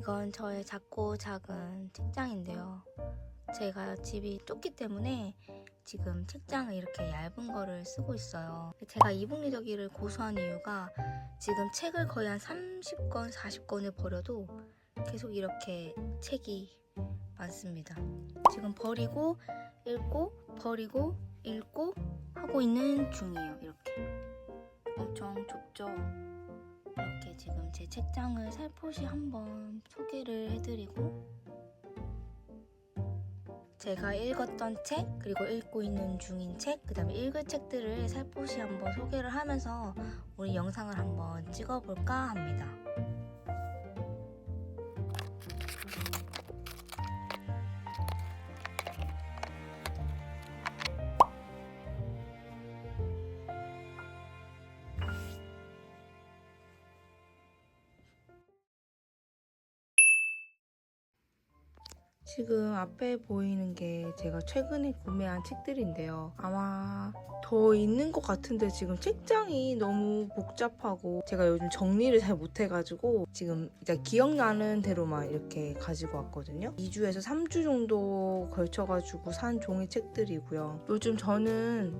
이건 저의 작고 작은 책장인데요. 제가 집이 좁기 때문에 지금 책장을 이렇게 얇은 거를 쓰고 있어요. 제가 이북리더기를 고수한 이유가 지금 책을 거의 한 30권, 40권을 버려도 계속 이렇게 책이 많습니다. 지금 버리고 읽고 버리고 읽고 하고 있는 중이에요. 이렇게 엄청 좁죠? 이렇게 지금 제 책장을 살포시 한번 소개를 해드리고, 제가 읽었던 책, 그리고 읽고 있는 중인 책, 그 다음에 읽을 책들을 살포시 한번 소개를 하면서 우리 영상을 한번 찍어볼까 합니다. 지금 앞에 보이는 게 제가 최근에 구매한 책들인데요. 아마 더 있는 것 같은데 지금 책장이 너무 복잡하고 제가 요즘 정리를 잘 못해가지고 지금 일단 기억나는 대로만 이렇게 가지고 왔거든요. 2주에서 3주 정도 걸쳐가지고 산 종이책들이고요. 요즘 저는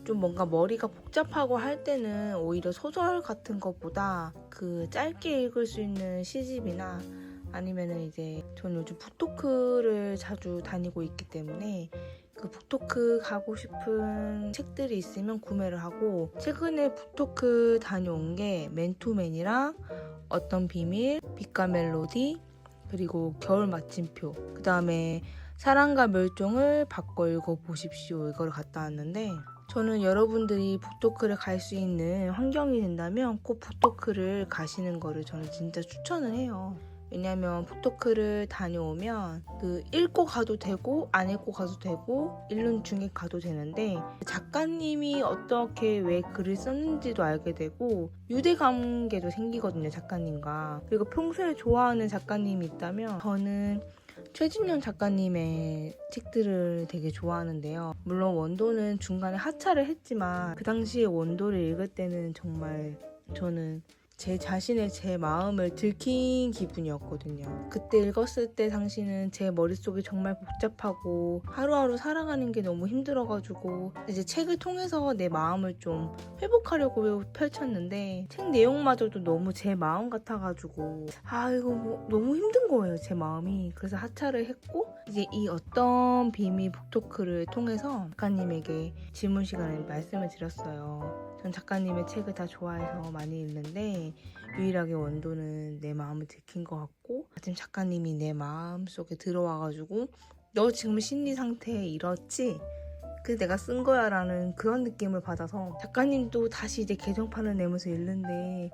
좀 뭔가 머리가 복잡하고 할 때는 오히려 소설 같은 것보다 그 짧게 읽을 수 있는 시집이나 아니면은 이제 저는 요즘 북토크를 자주 다니고 있기 때문에 그 북토크 가고 싶은 책들이 있으면 구매를 하고, 최근에 북토크 다녀온 게 맨투맨이랑 어떤 비밀, 빛과 멜로디, 그리고 겨울 마침표, 그 다음에 사랑과 멸종을 바꿔 읽어보십시오, 이걸 갔다 왔는데, 저는 여러분들이 북토크를 갈 수 있는 환경이 된다면 꼭 북토크를 가시는 거를 저는 진짜 추천을 해요. 왜냐면 북토크를 다녀오면 그 읽고 가도 되고 안 읽고 가도 되고 읽는 중에 가도 되는데, 작가님이 어떻게 왜 글을 썼는지도 알게 되고 유대관계도 생기거든요, 작가님과. 그리고 평소에 좋아하는 작가님이 있다면 저는 최진년 작가님의 책들을 되게 좋아하는데요. 물론 원도는 중간에 하차를 했지만 그 당시에 원도를 읽을 때는 정말 저는 제 자신의 제 마음을 들킨 기분이었거든요. 그때 읽었을 때 당시는 제 머릿속이 정말 복잡하고 하루하루 살아가는 게 너무 힘들어가지고 이제 책을 통해서 내 마음을 좀 회복하려고 펼쳤는데, 책 내용마저도 너무 제 마음 같아가지고 이거 뭐 너무 힘든 거예요, 제 마음이. 그래서 하차를 했고, 이제 이 어떤 비밀 북토크를 통해서 작가님에게 질문 시간에 말씀을 드렸어요. 전 작가님의 책을 다 좋아해서 많이 읽는데 유일하게 원도는 내 마음을 들킨 것 같고, 마침 작가님이 내 마음속에 들어와가지고 너 지금 심리 상태 이렇지? 그래서 내가 쓴 거야 라는 그런 느낌을 받아서 작가님도 다시 이제 개정판을 내면서 읽는데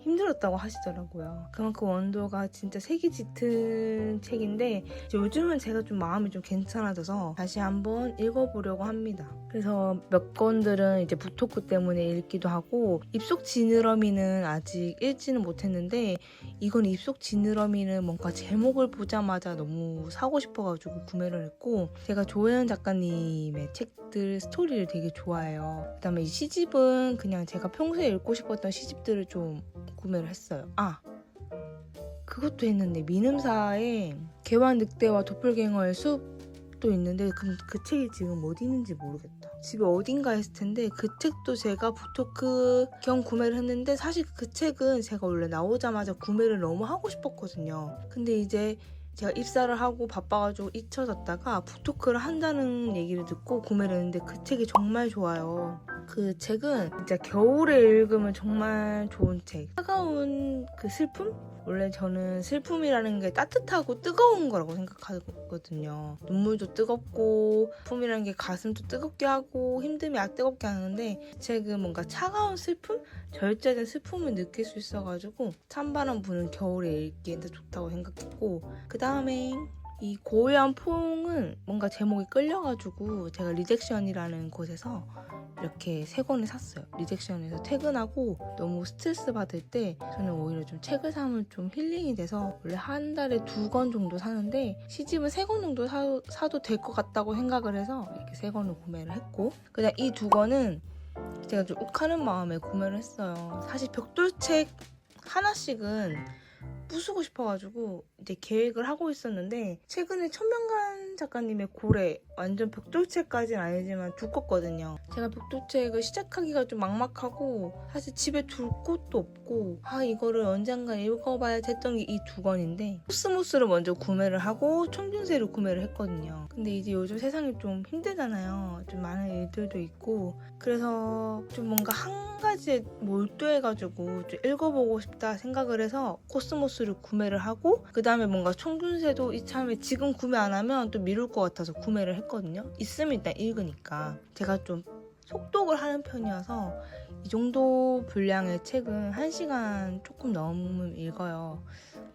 힘들었다고 하시더라고요. 그만큼 원도가 진짜 색이 짙은 책인데 요즘은 제가 좀 마음이 좀 괜찮아져서 다시 한번 읽어보려고 합니다. 그래서 몇 권들은 이제 북토크 때문에 읽기도 하고, 입속 지느러미는 아직 읽지는 못했는데 이건 입속 지느러미는 뭔가 제목을 보자마자 너무 사고 싶어가지고 구매를 했고, 제가 조혜연 작가님의 책들 스토리를 되게 좋아해요. 그다음에 이 시집은 그냥 제가 평소에 읽고 싶었던 시집들을 좀 구매를 했어요. 그것도 했는데 민음사의 개와 늑대와 도플갱어의 숲도 있는데 그 책이 지금 어디 있는지 모르겠다. 집에 어딘가 있을 텐데 그 책도 제가 북토크 겸 구매를 했는데, 사실 그 책은 제가 원래 나오자마자 구매를 너무 하고 싶었거든요. 근데 이제 제가 입사를 하고 바빠가지고 잊혀졌다가 북토크를 한다는 얘기를 듣고 구매를 했는데 그 책이 정말 좋아요. 그 책은 진짜 겨울에 읽으면 정말 좋은 책. 차가운 그 슬픔? 원래 저는 슬픔이라는 게 따뜻하고 뜨거운 거라고 생각하거든요. 눈물도 뜨겁고 슬픔이라는 게 가슴도 뜨겁게 하고 힘듦이 뜨겁게 하는데, 이 책은 뭔가 차가운 슬픔? 절제된 슬픔을 느낄 수 있어가지고 찬바람 부는 겨울에 읽기에 좋다고 생각했고, 그 다음에 이 고요한 포옹은 뭔가 제목이 끌려가지고 제가 리젝션이라는 곳에서 이렇게 3권을 샀어요. 리젝션에서 퇴근하고 너무 스트레스 받을 때 저는 오히려 좀 책을 사면 좀 힐링이 돼서 원래 한 달에 2권 정도 사는데 시집은 3권 정도 사도 될 것 같다고 생각을 해서 이렇게 3권을 구매를 했고, 그다음 이 2권은 제가 좀 욱하는 마음에 구매를 했어요. 사실 벽돌책 하나씩은 부수고 싶어가지고 이제 계획을 하고 있었는데 최근에 천명관 작가님의 고래 완전 벽돌책까지는 아니지만 두껍거든요. 제가 벽돌책을 시작하기가 좀 막막하고 사실 집에 둘 곳도 없고 이거를 언젠가 읽어봐야지 했던 게 이 두 권인데 코스모스를 먼저 구매를 하고 청균새를 구매를 했거든요. 근데 이제 요즘 세상이 좀 힘들잖아요. 좀 많은 일들도 있고 그래서 좀 뭔가 한 가지에 몰두해가지고 좀 읽어보고 싶다 생각을 해서 코스모스를 구매를 하고 그 다음에 뭔가 청균새도 이참에 지금 구매 안 하면 또 미룰 것 같아서 구매를 했거든요. 있으면 일단 읽으니까. 제가 좀 속독을 하는 편이어서 이 정도 분량의 책은 1시간 조금 넘으면 읽어요.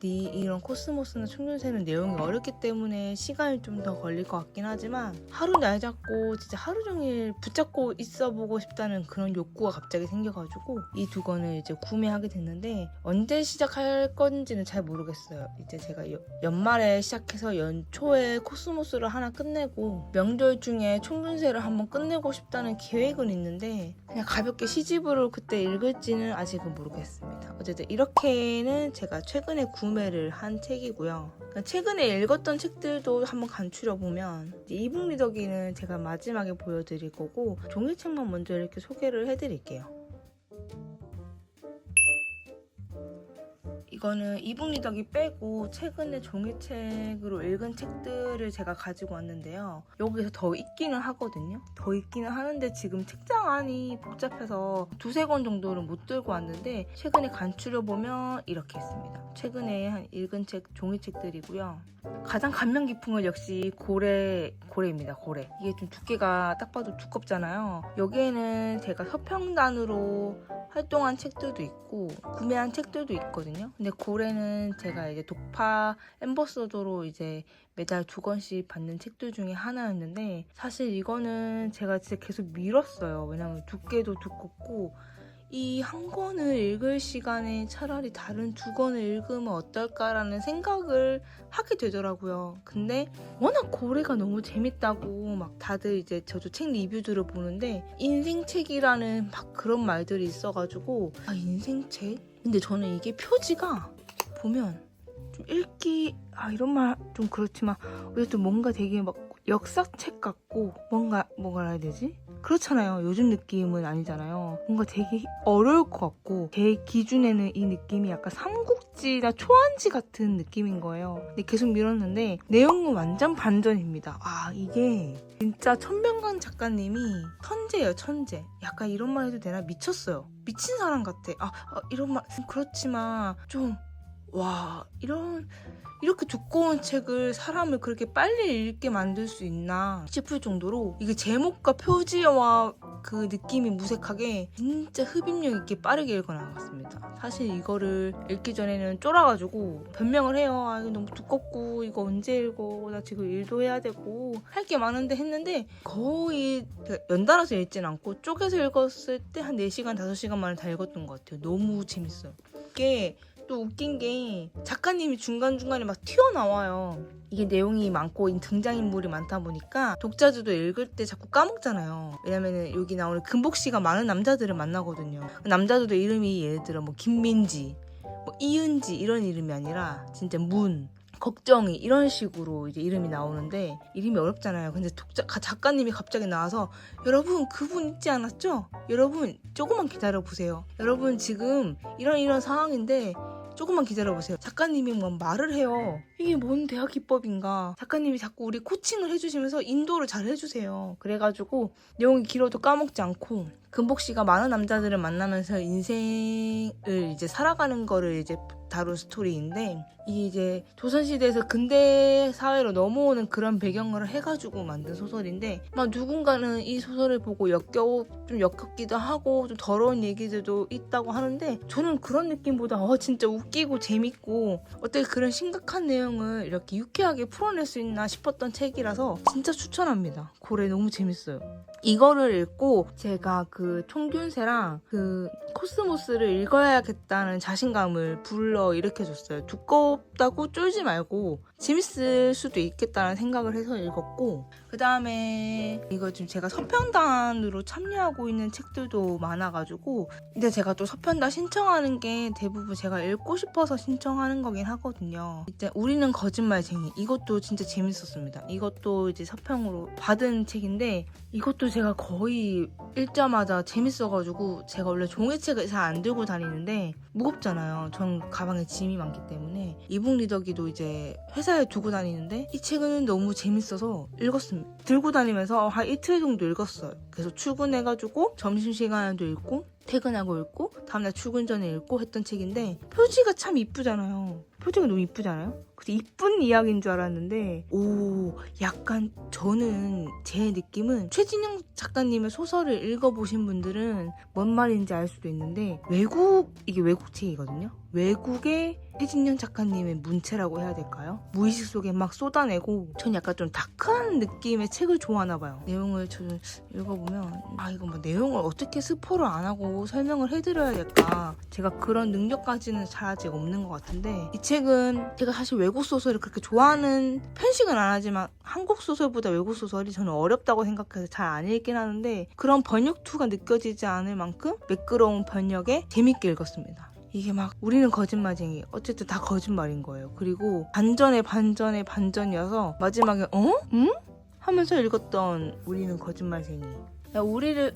근데 이런 코스모스나 청균새는 내용이 어렵기 때문에 시간이 좀 더 걸릴 것 같긴 하지만 하루 날 잡고 진짜 하루 종일 붙잡고 있어 보고 싶다는 그런 욕구가 갑자기 생겨가지고 이 두 권을 이제 구매하게 됐는데 언제 시작할 건지는 잘 모르겠어요. 이제 제가 연말에 시작해서 연초에 코스모스를 하나 끝내고 명절 중에 청균새를 한번 끝내고 싶다는 계획은 있는데 그냥 가볍게 시집으로 그때 읽을지는 아직은 모르겠습니다. 어쨌든 이렇게는 제가 최근에 구매를 한 책이고요. 그러니까 최근에 읽었던 책들도 한번 간추려보면 이북 리더기는 제가 마지막에 보여드릴 거고 종이책만 먼저 이렇게 소개를 해드릴게요. 이거는 이북 리더기 빼고 최근에 종이책으로 읽은 책들을 제가 가지고 왔는데요. 여기서 더 있기는 하거든요. 더 있기는 하는데 지금 책장 안이 복잡해서 두세 권 정도를 못 들고 왔는데 최근에 간추려보면 이렇게 있습니다. 최근에 한 읽은 책 종이책들이고요. 가장 감명 깊은 건 역시 고래입니다. 고래. 이게 좀 두께가 딱 봐도 두껍잖아요. 여기에는 제가 서평단으로 활동한 책들도 있고 구매한 책들도 있거든요. 근데 고래는 제가 이제 독파 엠버서더로 이제 매달 2권씩 받는 책들 중에 하나였는데 사실 이거는 제가 진짜 계속 미뤘어요. 왜냐면 두께도 두껍고 이 한 권을 읽을 시간에 차라리 다른 2권을 읽으면 어떨까라는 생각을 하게 되더라고요. 근데 워낙 고래가 너무 재밌다고 막 다들 이제 저도 책 리뷰들을 보는데 인생책이라는 막 그런 말들이 있어가지고 인생책? 근데 저는 이게 표지가 보면 좀 읽기 이런 말 좀 그렇지만 어쨌든 뭔가 되게 막 역사책 같고 뭐가 해야 되지? 그렇잖아요. 요즘 느낌은 아니잖아요. 뭔가 되게 어려울 것 같고 제 기준에는 이 느낌이 약간 삼국지나 초안지 같은 느낌인 거예요. 근데 계속 밀었는데 내용은 완전 반전입니다. 이게 진짜 천명관 작가님이 천재예요. 천재. 약간 이런 말 해도 되나? 미쳤어요. 미친 사람 같아. 이런 말 그렇지만 좀 이렇게 두꺼운 책을 사람을 그렇게 빨리 읽게 만들 수 있나 싶을 정도로 이게 제목과 표지와 그 느낌이 무색하게 진짜 흡입력 있게 빠르게 읽어나갔습니다. 사실 이거를 읽기 전에는 쫄아가지고 변명을 해요. 이거 너무 두껍고 이거 언제 읽어? 나 지금 일도 해야 되고 할 게 많은데 했는데 거의 연달아서 읽진 않고 쪼개서 읽었을 때 한 4시간, 5시간 만에 다 읽었던 것 같아요. 너무 재밌어요. 이게 또 웃긴 게 작가님이 중간중간에 막 튀어나와요. 이게 내용이 많고 등장인물이 많다 보니까 독자들도 읽을 때 자꾸 까먹잖아요. 왜냐면은 여기 나오는 금복 씨가 많은 남자들을 만나거든요. 남자들도 이름이 예를 들어 김민지, 이은지 이런 이름이 아니라 진짜 걱정이 이런 식으로 이제 이름이 나오는데 이름이 어렵잖아요. 근데 작가님이 갑자기 나와서 여러분 그분 있지 않았죠? 여러분 조금만 기다려보세요. 여러분 지금 이런 상황인데 조금만 기다려보세요. 작가님이 말을 해요. 이게 뭔 대학 기법인가. 작가님이 자꾸 우리 코칭을 해주시면서 인도를 잘 해주세요. 그래가지고 내용이 길어도 까먹지 않고 금복 씨가 많은 남자들을 만나면서 인생을 이제 살아가는 거를 이제 다룬 스토리인데 이게 이제 조선시대에서 근대 사회로 넘어오는 그런 배경을 해가지고 만든 소설인데 누군가는 이 소설을 보고 좀 역겹기도 하고 좀 더러운 얘기들도 있다고 하는데 저는 그런 느낌보다 진짜 웃기고 재밌고 어떻게 그런 심각한 내용을 이렇게 유쾌하게 풀어낼 수 있나 싶었던 책이라서 진짜 추천합니다. 고래 너무 재밌어요. 이거를 읽고 제가 그 총균세랑 그 코스모스를 읽어야겠다는 자신감을 불러일으켜줬어요. 두껍다고 쫄지 말고 재밌을 수도 있겠다는 생각을 해서 읽었고, 그 다음에 이거 지금 제가 서편단으로 참여하고 있는 책들도 많아가지고, 근데 제가 또 서편단 신청하는 게 대부분 제가 읽고 싶어서 신청하는 거긴 하거든요. 이제 우리는 거짓말쟁이, 이것도 진짜 재밌었습니다. 이것도 이제 서평으로 받은 책인데, 이것도 제가 거의 읽자마자 재밌어가지고, 제가 원래 종이책을 잘 안 들고 다니는데 무겁잖아요. 전 가방에 짐이 많기 때문에. 이북 리더기도 이제 회사에 두고 다니는데 이 책은 너무 재밌어서 읽었습니다. 들고 다니면서 한 이틀 정도 읽었어요. 그래서 출근해가지고 점심시간에도 읽고 퇴근하고 읽고 다음날 출근 전에 읽고 했던 책인데, 표지가 참 이쁘잖아요. 표지가 너무 이쁘잖아요. 그래서 이쁜 이야기인 줄 알았는데, 약간 저는 제 느낌은 최진영 작가님의 소설을 읽어보신 분들은 뭔 말인지 알 수도 있는데, 이게 외국 책이거든요. 외국의 최진영 작가님의 문체라고 해야 될까요? 무의식 속에 막 쏟아내고, 전 약간 좀 다크한 느낌의 책을 좋아하나 봐요. 내용을 저는 읽어보면 이거 뭐 내용을 어떻게 스포를 안 하고 설명을 해드려야 될까, 제가 그런 능력까지는 잘 아직 없는 것 같은데, 이 책은 제가 사실 외국 소설을 그렇게 좋아하는 편식은 안 하지만 한국 소설보다 외국 소설이 저는 어렵다고 생각해서 잘 안 읽긴 하는데, 그런 번역투가 느껴지지 않을 만큼 매끄러운 번역에 재밌게 읽었습니다. 이게 막 우리는 거짓말쟁이, 어쨌든 다 거짓말인 거예요. 그리고 반전에 반전이어서 마지막에 응? 하면서 읽었던 우리는 거짓말쟁이.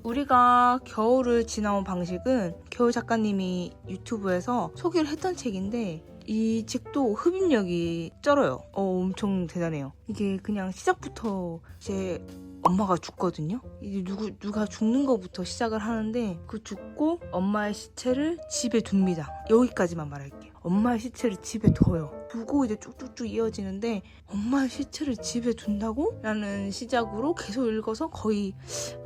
우리가 겨울을 지나온 방식은 겨울 작가님이 유튜브에서 소개를 했던 책인데, 이 책도 흡입력이 쩔어요. 엄청 대단해요. 이게 그냥 시작부터 제 엄마가 죽거든요. 이제 누가 죽는 거부터 시작을 하는데, 그 죽고 엄마의 시체를 집에 둡니다. 여기까지만 말할게요. 엄마의 시체를 집에 둬요. 두고 이제 쭉쭉쭉 이어지는데, 엄마의 시체를 집에 둔다고? 라는 시작으로 계속 읽어서 거의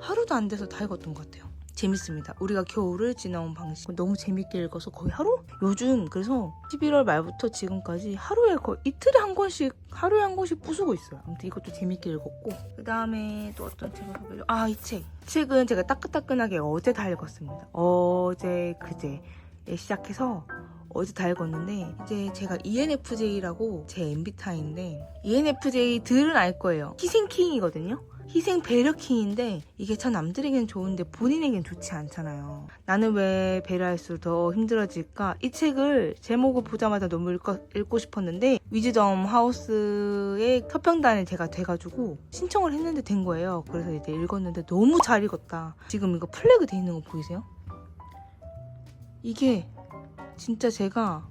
하루도 안 돼서 다 읽었던 것 같아요. 재밌습니다. 우리가 겨울을 지나온 방식 너무 재밌게 읽어서 거의 요즘 그래서 11월 말부터 지금까지 하루에 하루에 한 권씩 부수고 있어요. 아무튼 이것도 재밌게 읽었고, 그 다음에 또 어떤 책을 소개해줘? 이 책은 제가 따끈따끈하게 어제 다 읽었습니다. 그제 시작해서 어제 다 읽었는데, 이제 제가 ENFJ라고 제 MBTI인데, ENFJ들은 알 거예요. 희생킹이거든요. 희생 배려킹인데, 이게 참 남들에겐 좋은데 본인에겐 좋지 않잖아요. 나는 왜 배려할수록 더 힘들어질까? 이 책을 제목을 보자마자 너무 읽고 싶었는데, 위즈덤 하우스의 서평단에 제가 돼가지고 신청을 했는데 된 거예요. 그래서 이제 읽었는데 너무 잘 읽었다. 지금 이거 플래그 돼 있는 거 보이세요? 이게 진짜 제가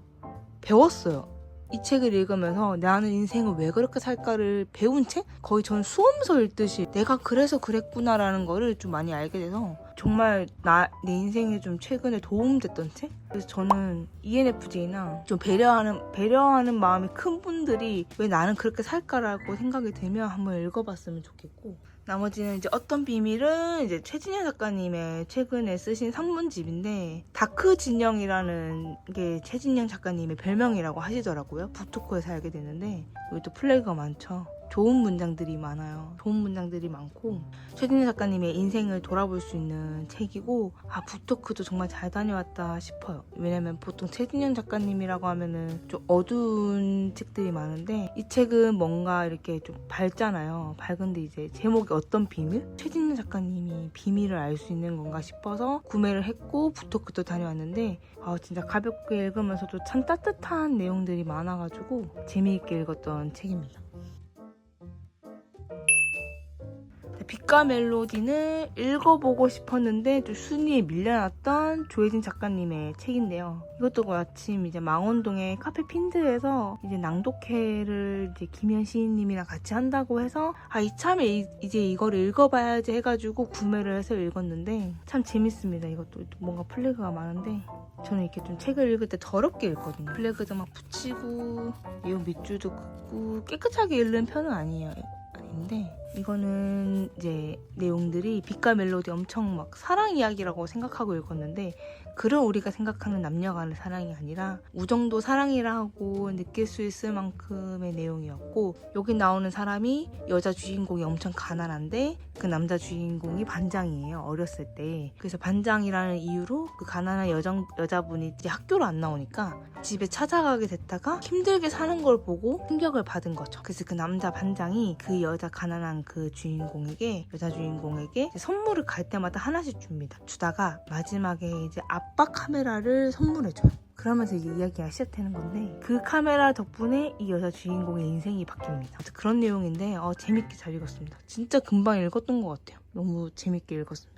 배웠어요. 이 책을 읽으면서 나는 인생을 왜 그렇게 살까를 배운 책? 거의 전 수험서 읽듯이 내가 그래서 그랬구나라는 거를 좀 많이 알게 돼서 정말 내 인생에 좀 최근에 도움됐던 책? 그래서 저는 ENFJ나 좀 배려하는 마음이 큰 분들이 왜 나는 그렇게 살까라고 생각이 들면 한번 읽어봤으면 좋겠고, 나머지는 이제 어떤 비밀은 이제 최진영 작가님의 최근에 쓰신 산문집인데, 다크 진영이라는 게 최진영 작가님의 별명이라고 하시더라고요. 북토크에서 알게 됐는데, 여기 또 플래그가 많죠. 좋은 문장들이 많아요. 좋은 문장들이 많고, 최진영 작가님의 인생을 돌아볼 수 있는 책이고, 북토크도 정말 잘 다녀왔다 싶어요. 왜냐면 보통 최진영 작가님이라고 하면은 좀 어두운 책들이 많은데, 이 책은 뭔가 이렇게 좀 밝잖아요. 밝은데 이제 제목이 어떤 비밀? 최진영 작가님이 비밀을 알 수 있는 건가 싶어서 구매를 했고, 북토크도 다녀왔는데, 진짜 가볍게 읽으면서도 참 따뜻한 내용들이 많아가지고 재미있게 읽었던 책입니다. 빛과 멜로디는 읽어보고 싶었는데 좀 순위에 밀려났던 조혜진 작가님의 책인데요. 이것도 마침 이제 망원동의 카페 핀드에서 이제 낭독회를 이제 김현 시인님이랑 같이 한다고 해서 이참에 이제 이거를 읽어봐야지 해가지고 구매를 해서 읽었는데 참 재밌습니다. 이것도 뭔가 플래그가 많은데, 저는 이렇게 좀 책을 읽을 때 더럽게 읽거든요. 플래그도 막 붙이고 내용 밑줄도 긋고 깨끗하게 읽는 편은 아닌데, 이거는 이제 내용들이 빛과 멜로디 엄청 막 사랑 이야기라고 생각하고 읽었는데, 그런 우리가 생각하는 남녀 간의 사랑이 아니라 우정도 사랑이라고 느낄 수 있을 만큼의 내용이었고, 여기 나오는 사람이 여자 주인공이 엄청 가난한데 그 남자 주인공이 반장이에요, 어렸을 때. 그래서 반장이라는 이유로 그 가난한 여자분이 이제 학교로 안 나오니까 집에 찾아가게 됐다가 힘들게 사는 걸 보고 충격을 받은 거죠. 그래서 그 남자 반장이 그 여자 가난한 그 여자 주인공에게 선물을 갈 때마다 하나씩 줍니다. 주다가 마지막에 이제 아빠 카메라를 선물해줘요. 그러면서 이제 이야기가 시작되는 건데, 그 카메라 덕분에 이 여자 주인공의 인생이 바뀝니다. 그런 내용인데 재밌게 잘 읽었습니다. 진짜 금방 읽었던 것 같아요. 너무 재밌게 읽었습니다.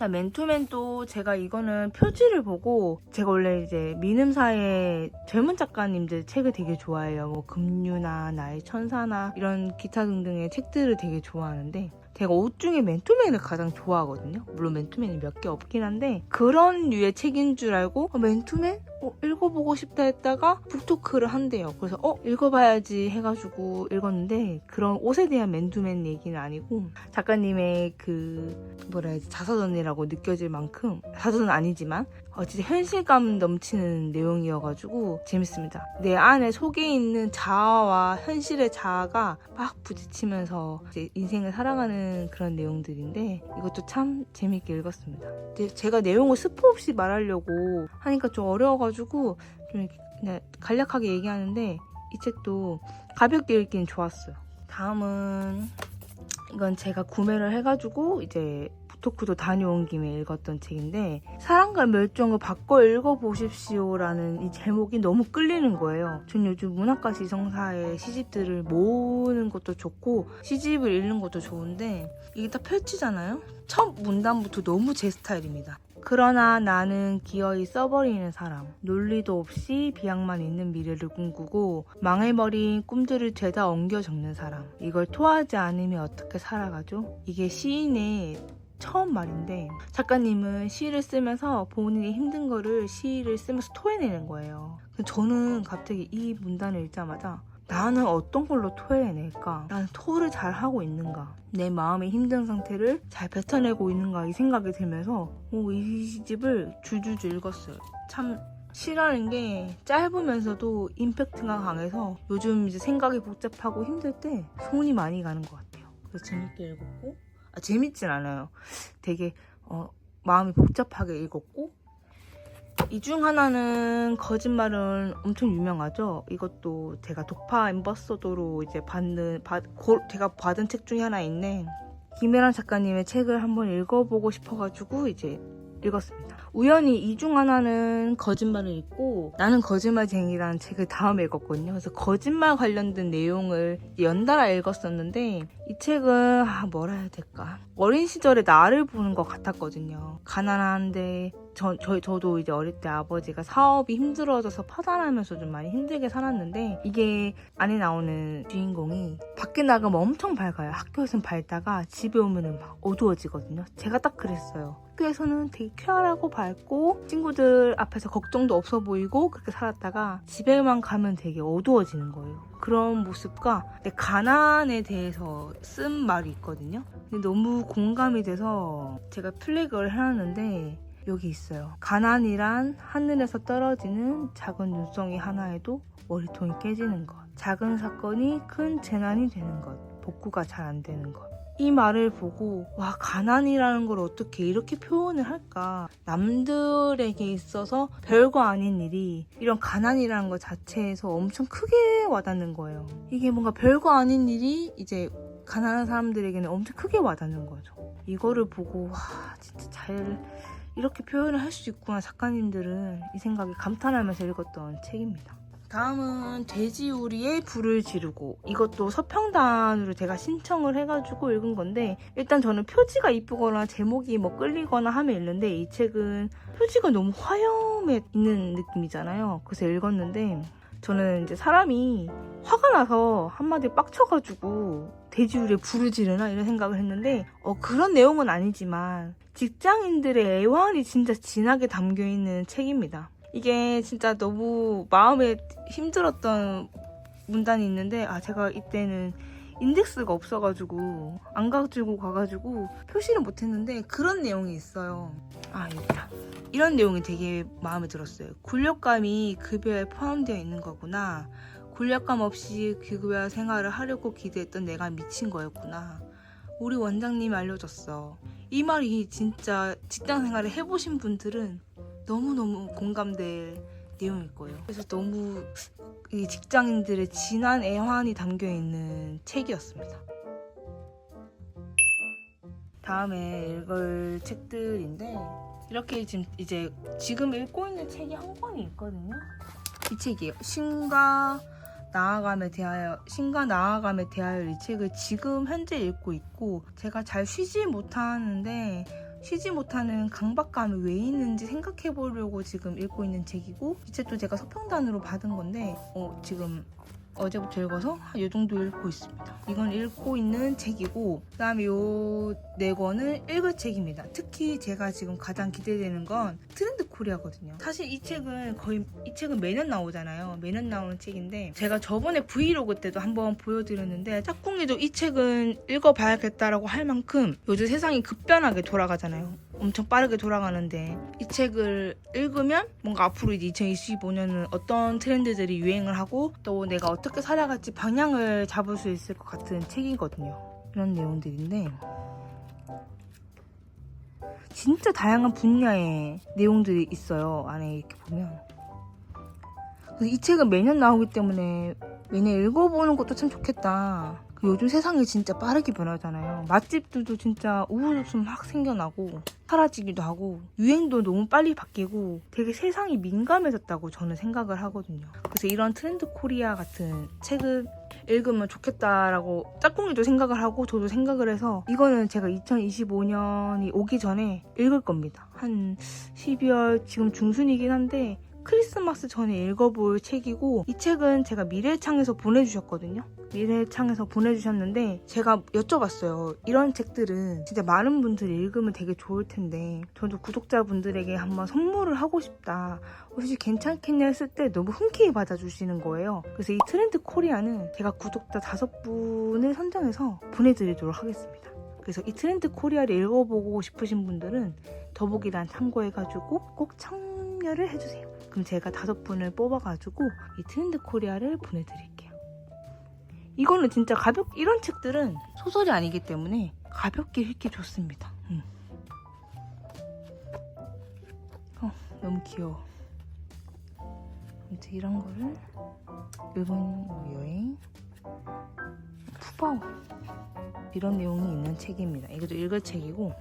맨투맨도 제가 이거는 표지를 보고, 제가 원래 이제 미음사의 젊은 작가님들 책을 되게 좋아해요. 뭐 금유나 나의 천사나 이런 기타 등등의 책들을 되게 좋아하는데, 제가 옷 중에 맨투맨을 가장 좋아하거든요. 물론 맨투맨이 몇 개 없긴 한데 그런 류의 책인 줄 알고 맨투맨? 읽어보고 싶다 했다가 북토크를 한대요. 그래서 읽어봐야지 해가지고 읽었는데, 그런 옷에 대한 맨투맨 얘기는 아니고 작가님의 그 뭐라 해야지, 자서전이라고 느껴질 만큼, 자서전은 아니지만 진짜 현실감 넘치는 내용이어가지고 재밌습니다. 내 안에 속에 있는 자아와 현실의 자아가 막 부딪히면서 이제 인생을 살아가는 그런 내용들인데, 이것도 참 재밌게 읽었습니다. 제가 내용을 스포 없이 말하려고 하니까 좀 어려워가지고 좀 이렇게 그냥 간략하게 얘기하는데, 이 책도 가볍게 읽기는 좋았어요. 다음은 이건 제가 구매를 해가지고 이제 북토크도 다녀온 김에 읽었던 책인데, 사랑과 멸종을 바꿔 읽어보십시오라는 이 제목이 너무 끌리는 거예요. 전 요즘 문학과 지성사의 시집들을 모으는 것도 좋고 시집을 읽는 것도 좋은데, 이게 딱 펼치잖아요. 첫 문단부터 너무 제 스타일입니다. 그러나 나는 기어이 써버리는 사람, 논리도 없이 비약만 있는 미래를 꿈꾸고 망해버린 꿈들을 죄다 엉겨 적는 사람, 이걸 토하지 않으면 어떻게 살아가죠? 이게 시인의 처음 말인데, 작가님은 시를 쓰면서 본인이 힘든 거를 시를 쓰면서 토해내는 거예요. 저는 갑자기 이 문단을 읽자마자 나는 어떤 걸로 토해낼까? 나는 토를 잘 하고 있는가? 내 마음의 힘든 상태를 잘 뱉어내고 있는가? 이 생각이 들면서 이 시집을 줄줄줄 읽었어요. 참 시라는 게 짧으면서도 임팩트가 강해서 요즘 이제 생각이 복잡하고 힘들 때 손이 많이 가는 것 같아요. 그래서 재밌게 읽었고, 재밌진 않아요. 되게 마음이 복잡하게 읽었고, 이 중 하나는 거짓말은 엄청 유명하죠. 이것도 제가 독파 앰버서더로 이제 제가 받은 책 중에 하나인데, 김혜란 작가님의 책을 한번 읽어보고 싶어가지고 이제 읽었습니다. 우연히 이 중 하나는 거짓말을 읽고 나는 거짓말쟁이라는 책을 다음에 읽었거든요. 그래서 거짓말 관련된 내용을 연달아 읽었었는데, 이 책은 뭐라 해야 될까, 어린 시절에 나를 보는 것 같았거든요. 가난한데 저도 이제 어릴 때 아버지가 사업이 힘들어져서 파산하면서 좀 많이 힘들게 살았는데, 이게 안에 나오는 주인공이 밖에 나가면 엄청 밝아요. 학교에서는 밝다가 집에 오면은 막 어두워지거든요. 제가 딱 그랬어요. 학교에서는 되게 쾌활하고 밝고 친구들 앞에서 걱정도 없어 보이고 그렇게 살았다가 집에만 가면 되게 어두워지는 거예요. 그런 모습과 가난에 대해서 쓴 말이 있거든요. 근데 너무 공감이 돼서 제가 플래그를 해놨는데, 여기 있어요. 가난이란 하늘에서 떨어지는 작은 눈송이 하나에도 머리통이 깨지는 것, 작은 사건이 큰 재난이 되는 것, 복구가 잘 안 되는 것. 이 말을 보고 가난이라는 걸 어떻게 이렇게 표현을 할까, 남들에게 있어서 별거 아닌 일이 이런 가난이라는 것 자체에서 엄청 크게 와닿는 거예요. 이게 뭔가 별거 아닌 일이 이제 가난한 사람들에게는 엄청 크게 와닿는 거죠. 이거를 보고 진짜 잘 이렇게 표현을 할 수 있구나 작가님들은, 이 생각에 감탄하면서 읽었던 책입니다. 다음은 돼지우리의 불을 지르고, 이것도 서평단으로 제가 신청을 해가지고 읽은 건데, 일단 저는 표지가 이쁘거나 제목이 끌리거나 하면 읽는데, 이 책은 표지가 너무 화염에 있는 느낌이잖아요. 그래서 읽었는데, 저는 이제 사람이 화가 나서 한마디에 빡쳐가지고 돼지우리에 불을 지르나 이런 생각을 했는데, 그런 내용은 아니지만 직장인들의 애환이 진짜 진하게 담겨있는 책입니다. 이게 진짜 너무 마음에 힘들었던 문단이 있는데, 제가 이때는 인덱스가 없어가지고 안 가지고 가가지고 표시를 못했는데 그런 내용이 있어요. 아, 여기다. 이런 내용이 되게 마음에 들었어요. 굴욕감이 급여에 포함되어 있는 거구나. 굴욕감 없이 급여 생활을 하려고 기대했던 내가 미친 거였구나. 우리 원장님이 알려줬어. 이 말이 진짜 직장 생활을 해보신 분들은 너무너무 공감될 내용일 거예요. 그래서 너무 이 직장인들의 진한 애환이 담겨있는 책이었습니다. 다음에 읽을 책들인데 이렇게 지금 읽고 있는 책이 한 권이 있거든요. 이 책이에요. 신과 나아감에 대하여. 이 책을 지금 현재 읽고 있고, 제가 잘 쉬지 못하는 강박감이 왜 있는지 생각해 보려고 지금 읽고 있는 책이고, 이 책도 제가 서평단으로 받은 건데 지금 어제부터 읽어서 이 정도 읽고 있습니다. 이건 읽고 있는 책이고, 그 다음에 요 4권은 읽을 책입니다. 특히 제가 지금 가장 기대되는 건 트렌드 코리아거든요. 사실 이 책은 매년 나오잖아요. 매년 나오는 책인데, 제가 저번에 브이로그 때도 한번 보여드렸는데, 짝꿍이도 이 책은 읽어봐야겠다라고 할 만큼 요즘 세상이 급변하게 돌아가잖아요. 엄청 빠르게 돌아가는데, 이 책을 읽으면 뭔가 앞으로 이제 2025년은 어떤 트렌드들이 유행을 하고 또 내가 어떻게 살아갈지 방향을 잡을 수 있을 것 같은 책이거든요. 이런 내용들인데 진짜 다양한 분야의 내용들이 있어요. 안에 이렇게 보면. 그래서 이 책은 매년 나오기 때문에 매년 읽어보는 것도 참 좋겠다. 요즘 세상이 진짜 빠르게 변하잖아요. 맛집들도 진짜 우후죽순 막 생겨나고 사라지기도 하고, 유행도 너무 빨리 바뀌고 되게 세상이 민감해졌다고 저는 생각을 하거든요. 그래서 이런 트렌드 코리아 같은 책을 읽으면 좋겠다라고 짝꿍이도 생각을 하고 저도 생각을 해서, 이거는 제가 2025년이 오기 전에 읽을 겁니다. 한 12월 지금 중순이긴 한데 크리스마스 전에 읽어볼 책이고, 이 책은 제가 미래창에서 보내주셨거든요. 미래창에서 보내주셨는데 제가 여쭤봤어요. 이런 책들은 진짜 많은 분들이 읽으면 되게 좋을 텐데 저도 구독자분들에게 한번 선물을 하고 싶다. 혹시 괜찮겠냐 했을 때 너무 흔쾌히 받아주시는 거예요. 그래서 이 트렌드 코리아는 제가 구독자 5분을 선정해서 보내드리도록 하겠습니다. 그래서 이 트렌드 코리아를 읽어보고 싶으신 분들은 더보기란 참고해가지고 꼭 참여를 해주세요. 그럼 제가 5분을 뽑아가지고 이 트렌드 코리아를 보내드릴게요. 이거는 진짜 이런 책들은 소설이 아니기 때문에 가볍게 읽기 좋습니다. 너무 귀여워. 아무튼 이런 거를 일본 여행 푸바오 이런 내용이 있는 책입니다. 이것도 읽을 책이고,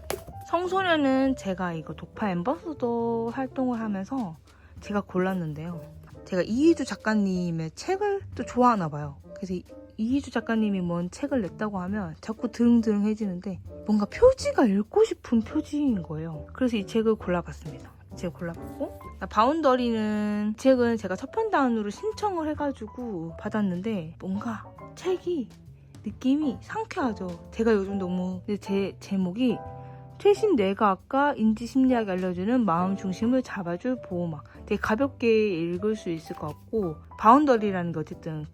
청소년은 제가 이거 독파 앰버서더 활동을 하면서 제가 골랐는데요. 제가 이희주 작가님의 책을 또 좋아하나 봐요. 그래서 이희주 작가님이 뭔 책을 냈다고 하면 자꾸 드릉드릉해지는데 뭔가 표지가 읽고 싶은 표지인 거예요. 그래서 이 책을 골라봤습니다. 골라봤고, 바운더리는 책은 제가 첫편단으로 신청을 해가지고 받았는데 뭔가 책이 느낌이 상쾌하죠. 제가 요즘 너무 제 제목이 최신 뇌과학과 인지심리학이 알려주는 마음 중심을 잡아줄 보호막. 되게 가볍게 읽을 수 있을 것 같고, 바운더리라는 게 어쨌든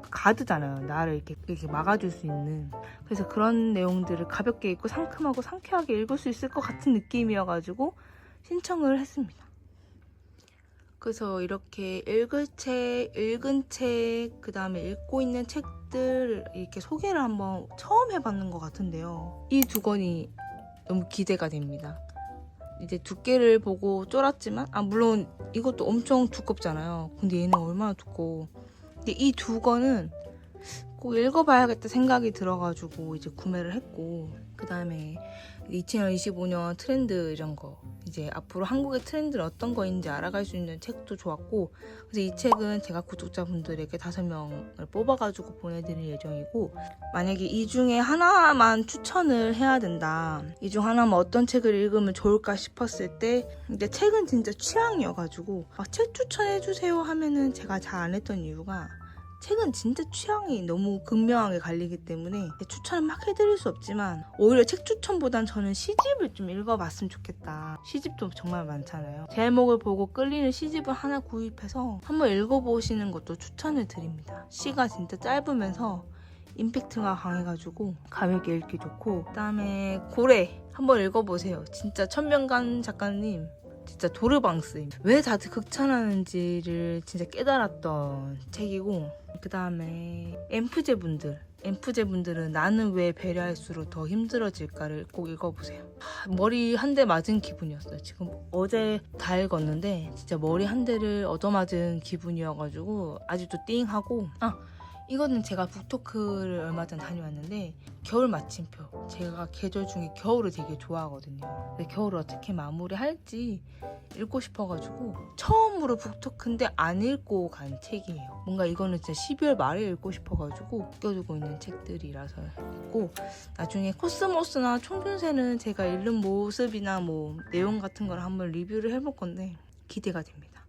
가드잖아요. 나를 이렇게 막아줄 수 있는. 그래서 그런 내용들을 가볍게 읽고 상큼하고 상쾌하게 읽을 수 있을 것 같은 느낌이어가지고 신청을 했습니다. 그래서 이렇게 읽은 책, 그 다음에 읽고 있는 책들 이렇게 소개를 한번 처음 해봤는 것 같은데요. 이 2권이 너무 기대가 됩니다. 이제 두께를 보고 쫄았지만, 물론 이것도 엄청 두껍잖아요. 근데 얘는 얼마나 두꺼워. 근데 이 2권은 꼭 읽어봐야겠다 생각이 들어가지고 이제 구매를 했고, 그 다음에 2025년 트렌드 이런 거, 이제 앞으로 한국의 트렌드는 어떤 거인지 알아갈 수 있는 책도 좋았고, 그래서 이 책은 제가 구독자분들에게 5명을 뽑아가지고 보내드릴 예정이고, 만약에 이 중에 하나만 추천을 해야 된다, 이 중 하나만 어떤 책을 읽으면 좋을까 싶었을 때, 근데 책은 진짜 취향이어가지고 책 추천해주세요 하면은 제가 잘 안 했던 이유가, 책은 진짜 취향이 너무 극명하게 갈리기 때문에 추천을 막 해드릴 수 없지만, 오히려 책 추천보단 저는 시집을 좀 읽어봤으면 좋겠다. 시집도 정말 많잖아요. 제목을 보고 끌리는 시집을 하나 구입해서 한번 읽어보시는 것도 추천을 드립니다. 시가 진짜 짧으면서 임팩트가 강해가지고 가볍게 읽기 좋고, 그다음에 고래 한번 읽어보세요. 진짜 천명관 작가님 진짜 도르방스. 왜 다들 극찬하는지를 진짜 깨달았던 책이고, 그다음에 엠프제분들은 나는 왜 배려할수록 더 힘들어질까를 꼭 읽어보세요. 머리 한 대 맞은 기분이었어요. 지금 어제 다 읽었는데 진짜 머리 한 대를 얻어맞은 기분이어가지고 아직도 띵하고. 이거는 제가 북토크를 얼마 전 다녀왔는데 겨울 마침표. 제가 계절 중에 겨울을 되게 좋아하거든요. 근데 겨울을 어떻게 마무리할지 읽고 싶어가지고 처음으로 북토크인데 안 읽고 간 책이에요. 뭔가 이거는 진짜 12월 말에 읽고 싶어가지고 껴두고 있는 책들이라서 읽고, 나중에 코스모스나 총균새는 제가 읽는 모습이나 뭐 내용 같은 걸 한번 리뷰를 해볼 건데 기대가 됩니다.